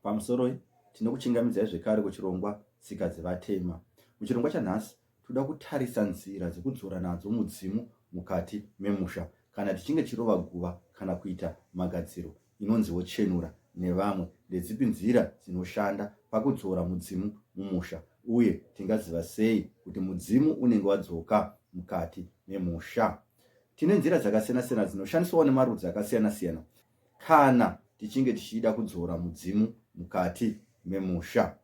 Pamusoro tinokuchingamidzai zvekare kuchirongwa tsika dzevatema. Muchirongwa chanhasi toda kutarisa nzira dzekudzora nadzo mudzimu mukati memusha kana tichinge chirova guva kana kuita magadziro inonziwo chenura nevamwe. Ndedzipi nzira dzinoshanda pakudzora mudzimu mumusha uye tingaziva sei kuti mudzimu unenge wadzoka mukati memusha. Tine nzira dzakasiyana-siyana dzinoshandiswawo nemarudzi akasiyana-siyana kana tichinge tichida kudzora mudzimu mukati memusha.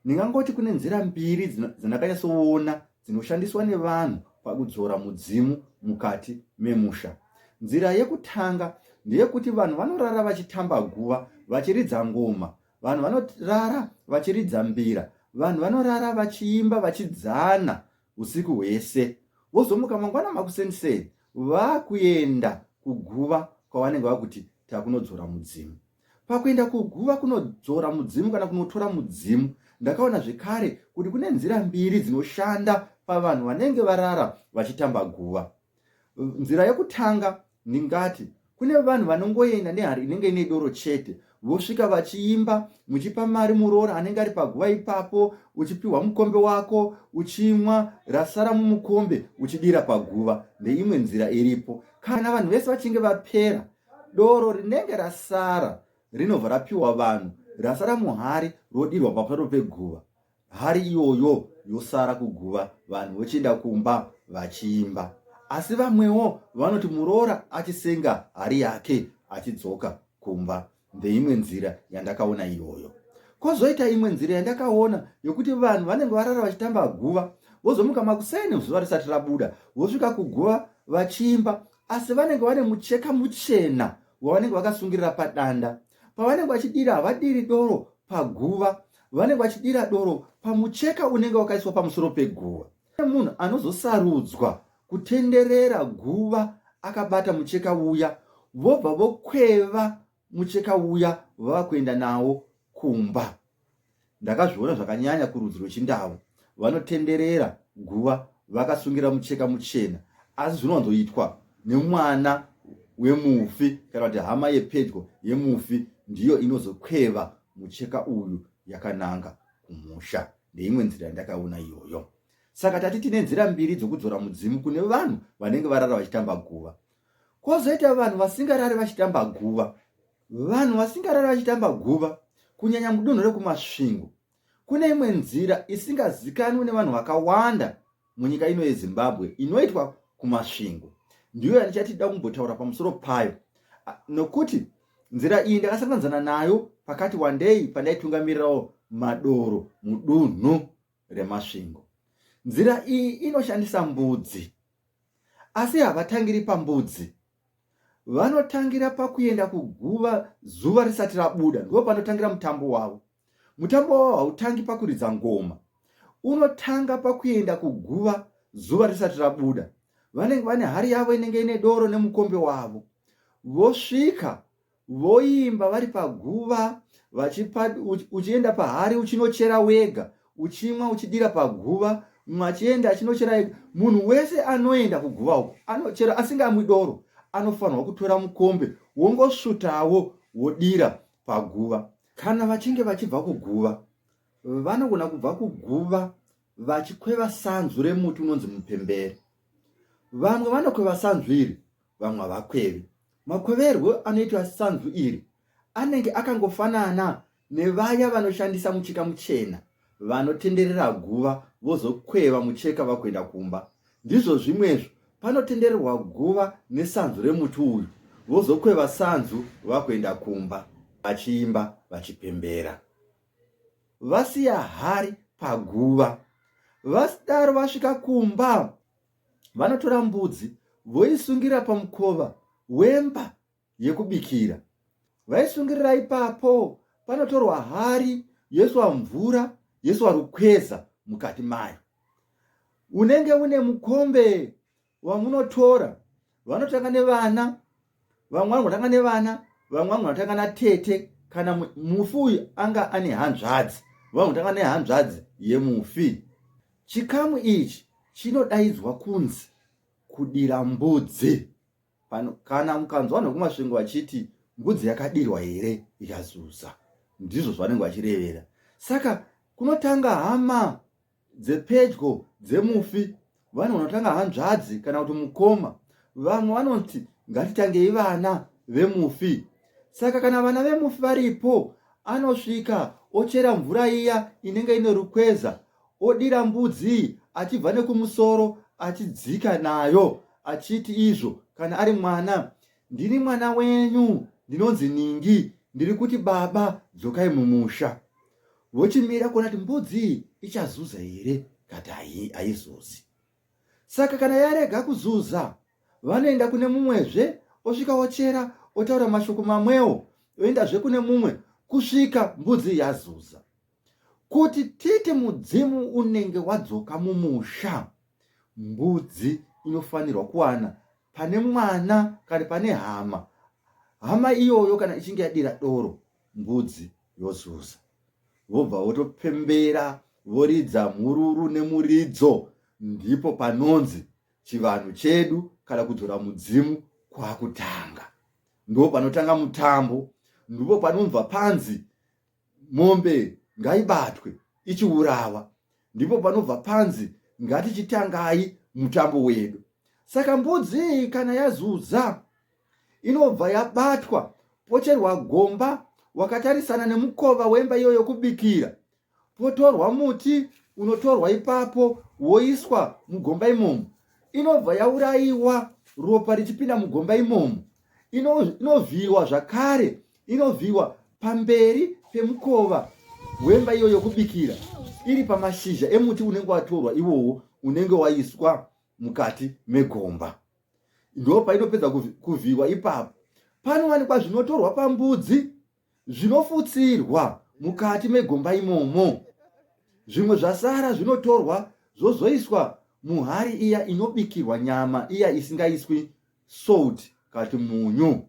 Ndingangoti kune nzira mbiri dzandakanyatsoona dzinoshandiswa nevanhu pakudzora mudzimu mukati memusha. Nzira yekutanga ndeyekuti vanhu vanorara vachitamba guva vachiridza ngoma, vanhu vanorara vachiridza mbira, vanhu vanorara vachiimba vachidzana usiku hwese, vozomuka mangwana makuseni vakuenda kuguva kwavanenge vakuti takunodzora mudzimu. Pakuenda kuguva kunodzora mudzimu kana kunotora mudzimu, ndakaona zvekare kuti kune nzira mbiri dzinoshanda pavanhu vanenge varara vachitamba guva. Nzira yekutanga ndingati kune vanhu vanongoenda nehari inenge ine doro chete, vosvika vachiimba, muchipa mari muroora anenge ari paguva ipapo, uchipiwa mukombe wako, uchimwa rasara mumukombe, uchidira paguva. Ndeimwe nzira iripo. Kana vanhu vese vachinge vapera, doro rinenge rasara rinobva rapiwa vanhu, rasara muhari rodirwa papato peguva. Hari iyoyo yosara kuguva, vanhu vochienda kumba vachiimba. Asi vamwewo vanoti muroora achisenga hari yake achidzoka kumba. Ndeimwe nzira yandakaona iyoyo. Kozoita imwe nzira yandakaona yokuti vanhu vanenge varara vachitamba guva, vozomuka makuseni zuva risati rabuda, vosvika kuguva vachiimba, asi vanenge vane mucheka muchena wavanenge vakasungirira padanda. Pavanenge vachidira havadiri doro paguva, vanenge vachidira doro pamucheka unenge wakaiswa pamusoro peguva. Munhu anozosarudzwa kutenderera guva akabata mucheka uya, vobva vokweva mucheka uya vavakuenda nawo kumba. Ndakazviona zvakanyanya kurudzi rwechindau, vanotenderera guva vakasungira mucheka muchena, asi zvinowanzoitwa nemwana wemufi kana kuti hama yepedyo yemufi ndiyo inozokweva mucheka uyu yakananga kumusha. Ndeimwe nzira yandakaona iyoyo. Saka tati tine nzira mbiri dzokudzora mudzimu kune vanhu vanenge varara vachitamba guva. Kozoita vanhu vasingarari vachitamba guva. Vanhu vasingarari vachitamba guva, kunyanya mudunhu rekumasvingo, kune imwe nzira isingazikanwi nevanhu vakawanda munyika ino yeZimbabwe inoitwa kumasvingo. Ndiyo yandichitida kumbotaura pamusoro payo, nokuti nzira iyi ndakasanganzana nayo pakati wandei pandaitungamirirawo madoro mudunhu remasvingo. Nzira iyi inoshandisa mbudzi, asi havatangiri pambudzi. Vanotangira pakuenda kuguva zuva risati rabuda, ndipo panotangira mutambo wavo. Mutambo wavo hautangi pakuridza ngoma, unotanga pakuenda kuguva zuva risati rabuda. Vanenge vane hari yavo inenge ine doro nemukombe wavo, vosvika voimba vari paguva, uchienda pahari uchinochera wega, uchimwa uchidira paguva, mumwe achienda achinochera ega. Munhu wese anoenda kuguva uko anochera asingamwi doro anofanirwa kutora mukombe wongosvutawo wodira paguva. Kana vachinge vachibva kuguva, vanogona kubva kuguva vachikweva sanzu remuti unonzi mupembere. Vamwe vanokweva sanzu iri, vamwe havakwevi. Makweverwo anoitwa sanzu iri anenge akangofanana nevaya vanoshandisa mucheka muchena, vanotenderera guva vozokweva mucheka vakuenda kumba. Ndizvo zvimwezvo, panotendererwa guva nesanzu remuti uyu, vozokweva sanzu vakuenda kumba, vachiimba vachipembera. Vasiya hari paguva, vasidaro vasvika kumba, vanotora mbudzi voisungira pamukova wemba yekubikira. Vaisungirira ipapo, panotorwa hari yoiswa mvura, yoiswa rukweza mukati mayo. Unenge une mukombe wamunotora, vanotanga nevana, vamwe vanotanga nevana, vamwe vanotanga natete, kana mufi uyu anga ane hanzvadzi, vanotanga nehanzvadzi yemufi. Chikamu ichi chinodaidzwa kunzi kudira mbudzi. Kana mukanzwa nekumasvingo vachiti mbudzi yakadirwa here ikazuza, ndizvo zvanenge vachirevera. Saka kunotanga hama dzepedyo dzemufi, vanhu vanotanga hanzvadzi kana kuti mukoma, vamwe vanoti ngatitangei vana vemufi. Saka kana vana vemufi varipo, anosvika ochera mvura iya inenge ine rukweza, odira mbudzi achibva nekumusoro achidzika nayo, achiti izvo kana ari mwana, ndini mwana wenyu, ndinonzi Ningi, ndiri kuti baba dzokai mumusha. Vochimira kuona kuti mbudzi ichazuza here, kati haizozi. Saka kana yarega kuzuza, vanoenda kune mumwezve, osvika ochera, otaura mashoko mamwewo, oendazve kune mumwe, kusvika mbudzi yazuza. Kuti titi mudzimu unenge wadzoka mumusha, mbudzi inofanirwa kuwana pane mwana kana pane hama. Hama iyoyo kana ichinge yadira doro, mbudzi yozuza. Vobva votopembera, voridza mururu nemuridzo, ndipo panonzi chivanhu chedu kana kudzora mudzimu kwakutanga. Ndipo panotanga mutambo, ndipo panobva panzi mombe ngaibatwe ichiurawa, ndipo panobva panzi ngatichitangai mutambo wedu. Saka mbudzi kana yazuza, inobva yabatwa, pocherwa gomba wakatarisana nemukova wemba iyoyo yokubikira, potorwa muti unotorwa ipapo woiswa mugomba imomo, inobva yaurayiwa, ropa richipinda mugomba imomo, inovhiwa zvakare, inovhiwa pamberi pemukova wemba iyoyo yokubikira, iri pamashizha emuti unenge watorwa iwowo unenge waiswa mukati megomba. Ndo painopedza kuvhiwa ipapo, panowanikwa zvinotorwa pambudzi, zvinofutsirwa mukati megomba imomo. Zvimwe zvasara zvinotorwa zvozoiswa muhari iya inobikirwa nyama iya isingaiswi salt kati munyu.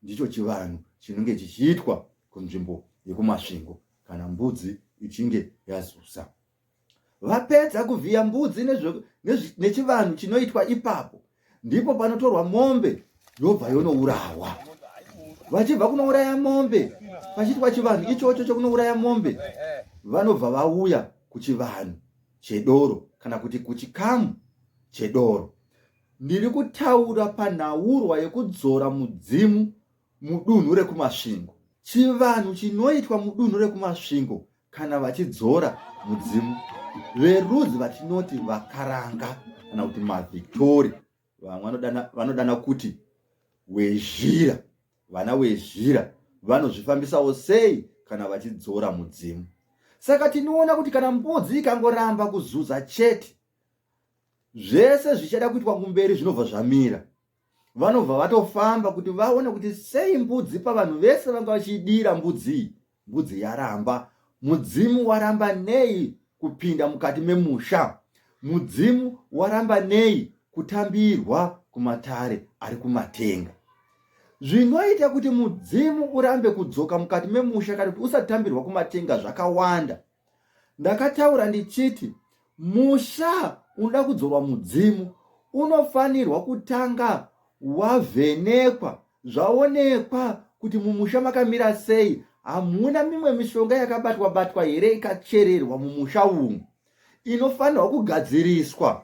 Ndicho chivanhu chinenge chichiitwa kunzvimbo yekumasvingo kana mbudzi ichinge yazuza. Vapedza kuvhiya mbudzi nechivanhu chinoitwa ipapo, ndipo panotorwa mombe yobva yonourawa. Vachibva kunouraya mombe, pachiitwa chivanhu ichocho chokunouraya mombe, vanobva vauya kuchivanhu chedoro kana kuti kuchikamu chedoro. Ndiri kutaura panhaurwa yekudzora mudzimu mudunhu rekumasvingo. Chivanhu chinoitwa mudunhu rekumasvingo kana vachidzora mudzimu, verudzi vatinoti vakaranga kana kuti mavhiktori, vamwe vanodana kuti wezhira. Vana wezhira vanozvifambisawo sei kana vachidzora mudzimu. Saka tinoona kuti kana mbudzi ikangoramba kuzuza chete, zvese zvichada kuitwa kumberi zvinobva zvamira. Vanobva vatofamba kuti vaone kuti sei mbudzi pavanhu vese vanga vachidira mbudzi yaramba. Mudzimu waramba nei kupinda mukati memusha? Mudzimu waramba nei kutambirwa kumatare ari kumatenga? Zvinoita kuti mudzimu urambe kudzoka mukati memusha kana kuti usatambirwa kumatenga zvakawanda. Ndakataura ndichiti musha unoda kudzorwa mudzimu unofanirwa kutanga wavhenekwa, zvaonekwa kuti mumusha makamira sei, hamuna mimwe mishonga yakabatwa here ikachererwa mumusha umu, inofanirwa kugadziriswa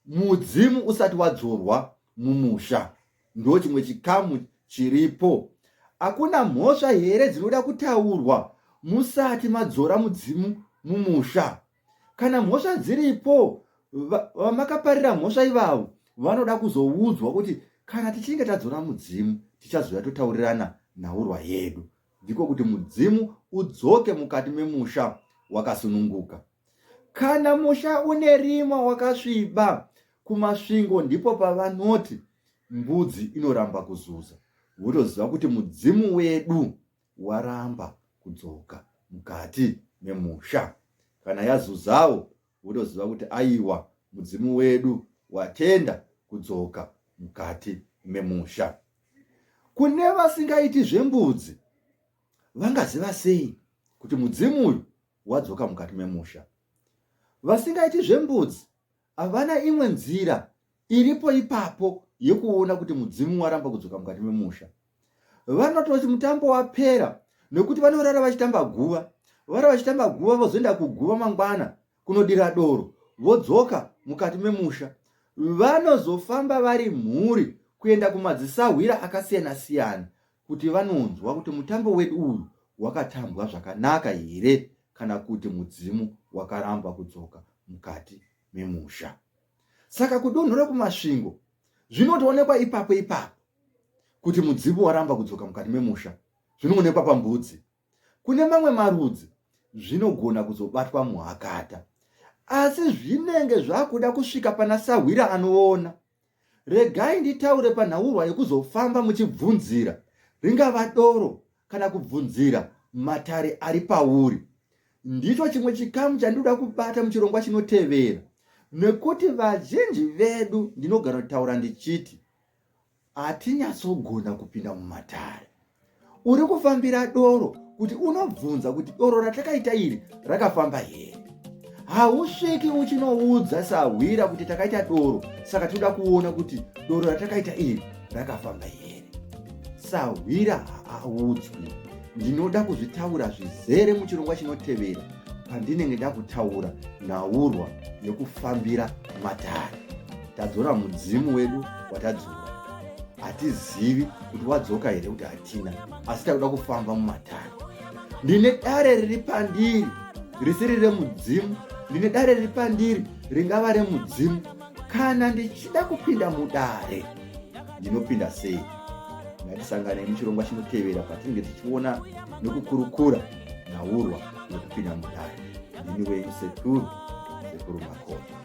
mudzimu usati wadzorwa mumusha. Ndo chimwe chikamu chiripo. Hakuna mhosva here dzinoda kutaurwa musati madzora mudzimu mumusha. Kana mhosva dziripo, vamakaparira mhosva ivavo vanoda kuzoudzwa kuti kana tichinge tadzora mudzimu tichazoya totaurirana nhaurwa yedu. Ndiko kuti mudzimu udzoke mukati memusha wakasununguka. Kana musha une rima wakasviba kumasvingo, ndipo pavanoti mbudzi inoramba kuzuza. Votoziva kuti mudzimu wedu waramba kudzoka mukati memusha. Kana yazuzawo, votoziva kuti aiwa, mudzimu wedu watenda kudzoka mukati memusha. Kune vasingaiti zvembudzi, vangaziva sei kuti mudzimu uyu wadzoka mukati memusha? Vasingaiti zvembudzi havana imwe nzira iripo ipapo yekuona kuti mudzimu waramba kudzoka mukati memusha. Vanototi mutambo wapera, nekuti vanorara vachitamba guva. Vara vachitamba guva vozoenda kuguva mangwana kunodira doro, vodzoka mukati memusha. Vanozofamba vari mhuri kuenda kumadzisahwira akasiyana-siyana kuti vanonzwa kuti mutambo wedu uyu wakatambwa zvakanaka here kana kuti mudzimu wakaramba kudzoka mukati memusha. Saka kudonhora kumasvingo zvinotoonekwa ipapo kuti mudzimu waramba kudzoka mukati memusha. Zvinoonekwa pambudzi. Kune mamwe marudzi zvinogona kuzobatwa muhakata, asi zvinenge zvakuda kusvika pana sahwira anoona. Regai nditaure panhaurwa yekuzofamba muchibvunzira, ringava doro kana kubvunzira matare ari pauri. Ndicho chimwe chikamu chandinoda kubata muchirongwa chinotevera, nekuti vazhinji vedu ndinogara kutaura ndichiti hatinyatsogona kupinda mumatare. Uri kufambira doro kuti unobvunza kuti doro ratakaita iri rakafamba here. Hausviki uchinoudza sahwira kuti takaita doro, saka toda kuona kuti doro ratakaita iri rakafamba here. Sahwira haudzwi. Ndinoda kuzvitaura zvizere muchirongwa chinotevera pandinenge ndakutaura nhaurwa yekufambira matare. Tadzora mudzimu wedu watadzora. Hatizivi kuti wadzoka here kuti hatina, asi takuda kufamba mumatare. Ndine dare riri pandiri risiri remudzimu, ndine dare riri pandiri ringava remudzimu. Kana ndichida kupinda mudare, ndinopinda sei? Ngatisangane muchirongwa chinotevera patinenge tichiona nekukurukura nhaurwa yekupinda mudare. Ndini wenyu Sekuru Makona.